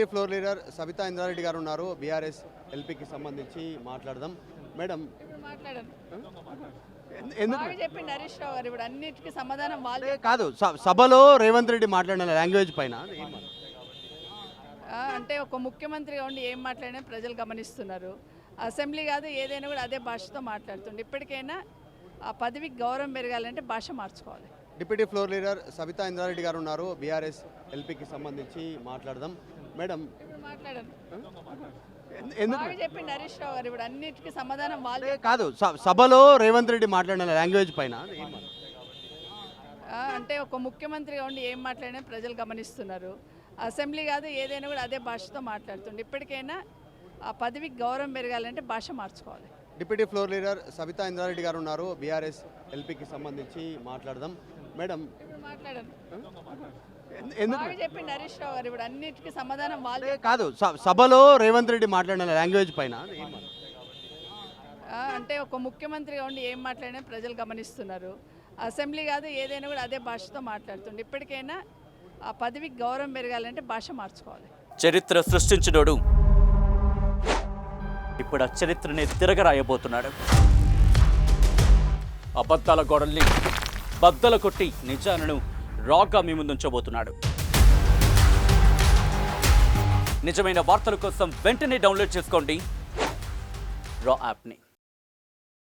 Deputy floor leader Sabitha Indra Reddy గారు ఉన్నారు. BRS ఎల్పీకి సంబంధించి మాట్లాడదాం. మేడం మాట్లాడను ఎందుకు బాగా చెప్పిండు హరీష్ రావు గారు. ఇప్పుడు అన్నిటికీ సమాధానం వాళ్ళే. కాదు సభలో రేవంత్ రెడ్డి మాట్లాడిన లాంగ్వేజ్ పైన అంటే ఒక ముఖ్యమంత్రిగా ఉండి ఏం మాట్లాడినా ప్రజలు గమనిస్తున్నారు. అసెంబ్లీ కాదు ఏదైనా కూడా అదే భాషతో మాట్లాడుతుండే. ఇప్పటికైనా ఆ పదవికి గౌరవం పెరగాలంటే భాష మార్చుకోవాలి. Deputy floor leader Sabitha Indra Reddy గారు ఉన్నారు. బీఆర్ఎస్ ఎల్పీకి సంబంధించి మాట్లాడదాం. మేడం మాట్లాడను ఎందుకు బాగా చెప్పిండు హరీష్ రావు గారు. ఇప్పుడు అన్నిటికీ సమాధానం వాళ్ళే. కాదు సభలో రేవంత్ రెడ్డి మాట్లాడిన లాంగ్వేజ్ పైన అంటే ఒక ముఖ్యమంత్రిగా ఉండి ఏం మాట్లాడినా ప్రజలు గమనిస్తున్నారు. అసెంబ్లీ కాదు ఏదైనా కూడా అదే భాషతో మాట్లాడుతుండే. ఇప్పటికైనా ఆ పదవికి గౌరవం పెరగాలంటే భాష మార్చుకోవాలి. Deputy floor leader Sabitha Indra Reddy గారు ఉన్నారు. బీఆర్ఎస్ ఎల్పీకి సంబంధించి మాట్లాడదాం. మేడం మాట్లాడను ఎందుకు బాగా చెప్పిండు హరీష్ రావు గారు. ఇప్పుడు అన్నిటికీ సమాధానం వాళ్ళే. కాదు సభలో రేవంత్ రెడ్డి మాట్లాడిన లాంగ్వేజ్ పైన అంటే ఒక ముఖ్యమంత్రిగా ఉండి ఏం మాట్లాడినా ప్రజలు గమనిస్తున్నారు. అసెంబ్లీ కాదు ఏదైనా కూడా అదే భాషతో మాట్లాడుతుండే. ఇప్పటికైనా ఆ పదవికి గౌరవం పెరగాలంటే భాష మార్చుకోవాలి. చరిత్ర సృష్టించినోడు ఇప్పుడు ఆ చరిత్రని తిరగరాయబోతున్నాడు. అబద్ధాల గోడల్ని బద్దలు కొట్టి నిజాలను రాగా మీ ముందుంచబోతున్నాడు. నిజమైన వార్తల కోసం వెంటనే డౌన్లోడ్ చేసుకోండి రా యాప్ని.